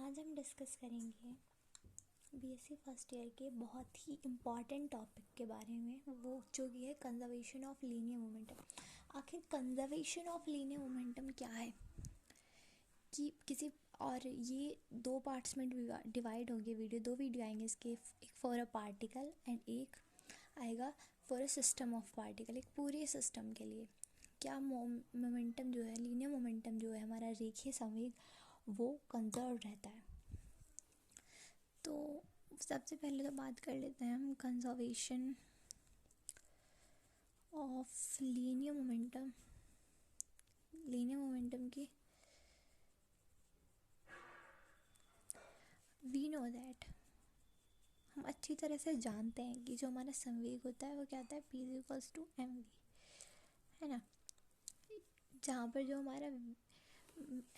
आज हम डिस्कस करेंगे बीएससी फर्स्ट ईयर के बहुत ही इम्पॉर्टेंट टॉपिक के बारे में, वो जो कि है कंजर्वेशन ऑफ लीनियर मोमेंटम। आखिर कंजर्वेशन ऑफ लीनियर मोमेंटम क्या है कि किसी और ये दो पार्ट्स में डिवाइड होगी वीडियो। दो वीडियो आएंगे इसके, एक फॉर अ पार्टिकल एंड एक आएगा for a system of particle. एक पूरे सिस्टम के लिए क्या मोमेंटम जो है, लीनियर मोमेंटम जो है हमारा रेखीय संवेग, वो कंजर्व रहता है। तो सबसे पहले तो बात कर लेते हैं हम conservation of linear momentum. Linear momentum की वी नो दैट, हम अच्छी तरह से जानते हैं कि जो हमारा संवेग होता है वो क्या होता है, P इक्वल्स टू mv, है ना। जहाँ पर जो हमारा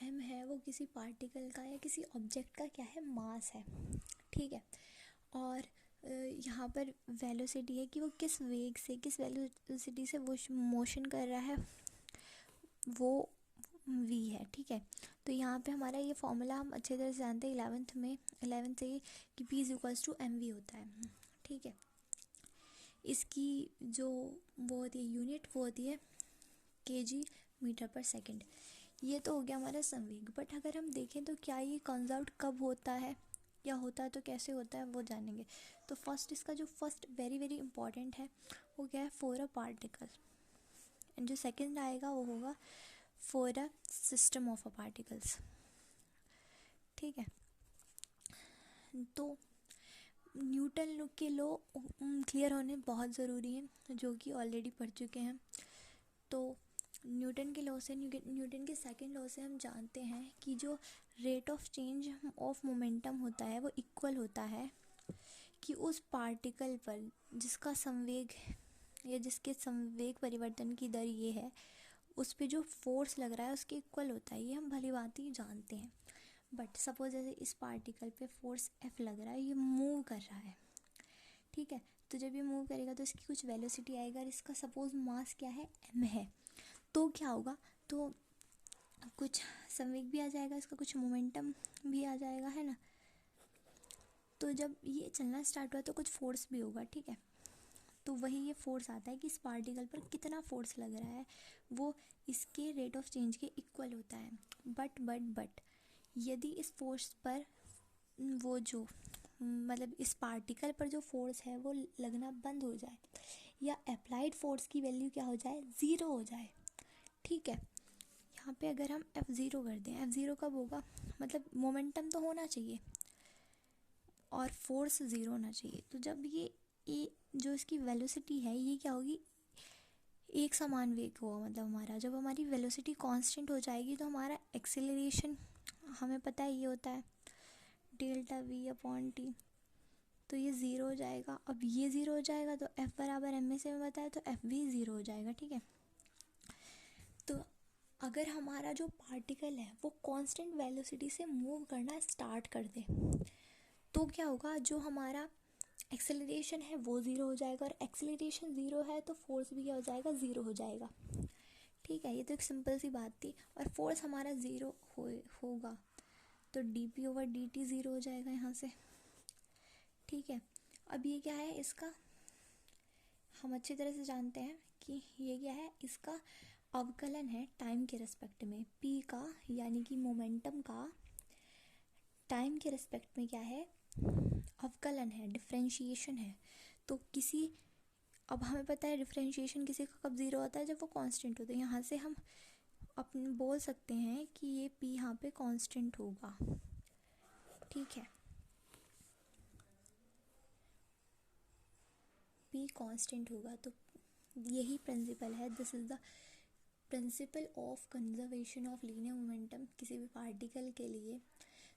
m है वो किसी पार्टिकल का या किसी ऑब्जेक्ट का क्या है, मास है, ठीक है। और यहाँ पर वेलोसिटी है कि वो किस वेग से, किस वेलोसिटी से वो मोशन कर रहा है, वो v है, ठीक है। तो यहाँ पे हमारा ये फॉर्मूला हम अच्छे तरह से जानते हैं 11th से कि P इक्वल्स टू mv होता है, ठीक है। इसकी जो वो होती है यूनिट, वो होती है kg मीटर पर सेकंड। ये तो हो गया हमारा संवेग। बट अगर हम देखें तो क्या ये कंजर्व कब होता है, या होता है तो कैसे होता है, वो जानेंगे। तो फर्स्ट इसका जो फर्स्ट वेरी वेरी इंपॉर्टेंट है वो क्या है, फॉर अ पार्टिकल। एंड जो सेकंड आएगा वो होगा for a system of a particles, ठीक है। तो न्यूटन के लॉ क्लियर होने बहुत ज़रूरी है, जो कि ऑलरेडी पढ़ चुके हैं। तो न्यूटन के लॉ से, न्यूटन के सेकंड लॉ से हम जानते हैं कि जो rate of change of momentum होता है वो इक्वल होता है कि उस पार्टिकल पर जिसका संवेग या जिसके संवेग परिवर्तन की दर ये है, उस पे जो फोर्स लग रहा है उसके इक्वल होता है। ये हम भली बात ही जानते हैं। बट सपोज जैसे इस पार्टिकल पे फोर्स F लग रहा है, ये मूव कर रहा है, ठीक है। तो जब ये मूव करेगा तो इसकी कुछ वेलोसिटी आएगा, और इसका सपोज मास क्या है, m है। तो क्या होगा, तो कुछ संवेग भी आ जाएगा, इसका कुछ मोमेंटम भी आ जाएगा, है ना। तो जब ये चलना स्टार्ट हुआ तो कुछ फोर्स भी होगा, ठीक है। तो वही ये फोर्स आता है कि इस पार्टिकल पर कितना फोर्स लग रहा है, वो इसके रेट ऑफ चेंज के इक्वल होता है। बट यदि इस फोर्स पर वो जो मतलब इस पार्टिकल पर जो फोर्स है वो लगना बंद हो जाए, या अप्लाइड फोर्स की वैल्यू क्या हो जाए, ज़ीरो हो जाए, ठीक है। यहाँ पे अगर हम F0 कर दें, F0 कब होगा, मतलब मोमेंटम तो होना चाहिए और फोर्स ज़ीरो होना चाहिए। तो जब ये जो इसकी वेलोसिटी है ये क्या होगी, एक समान वेग होगा। मतलब हमारा जब हमारी वेलोसिटी कांस्टेंट हो जाएगी तो हमारा एक्सेलरेशन हमें पता है ये होता है डेल्टा V अपॉन टी। तो ये ज़ीरो हो जाएगा। अब ये ज़ीरो हो जाएगा तो F बराबर m से में बताया, तो F भी ज़ीरो हो जाएगा, ठीक है। तो अगर हमारा जो पार्टिकल है वो कांस्टेंट वेलोसिटी से मूव करना स्टार्ट कर दे, तो क्या होगा, जो हमारा एक्सेलरेशन है वो ज़ीरो हो जाएगा, और एक्सेलरेशन ज़ीरो है तो फोर्स भी क्या हो जाएगा, ज़ीरो हो जाएगा, ठीक है। ये तो एक सिंपल सी बात थी। और फोर्स हमारा ज़ीरो होगा तो dp/dt ज़ीरो हो जाएगा यहाँ से, ठीक है। अब ये क्या है, इसका हम अच्छी तरह से जानते हैं कि ये क्या है, इसका अवकलन है टाइम के रिस्पेक्ट में। p का यानी कि मोमेंटम का टाइम के रिस्पेक्ट में क्या है, अवकलन है, डिफरेंशिएशन है। तो किसी, अब हमें पता है डिफरेंशिएशन किसी का कब ज़ीरो होता है, जब वो कांस्टेंट होता है। यहाँ से हम अपने बोल सकते हैं कि ये p यहाँ पे कांस्टेंट होगा, ठीक है। p कांस्टेंट होगा, तो यही प्रिंसिपल है, this is the principle of conservation of linear momentum किसी भी पार्टिकल के लिए।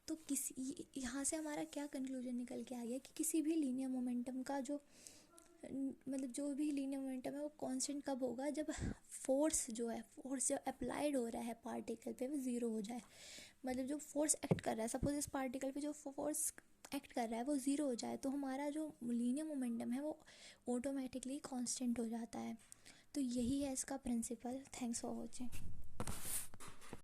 तो किसी, यहाँ से हमारा क्या कंक्लूजन निकल के आ गया कि किसी भी लीनियर मोमेंटम का जो मतलब जो भी लीनियर मोमेंटम है वो कांस्टेंट कब होगा, जब फोर्स जो अप्लाइड हो रहा है पार्टिकल पे वो ज़ीरो हो जाए। मतलब जो फोर्स एक्ट कर रहा है, सपोज इस पार्टिकल पे जो फोर्स एक्ट कर रहा है वो ज़ीरो हो जाए, तो हमारा जो लीनियर मोमेंटम है वो ऑटोमेटिकली कांस्टेंट हो जाता है। तो यही है इसका प्रिंसिपल। Thanks for watching.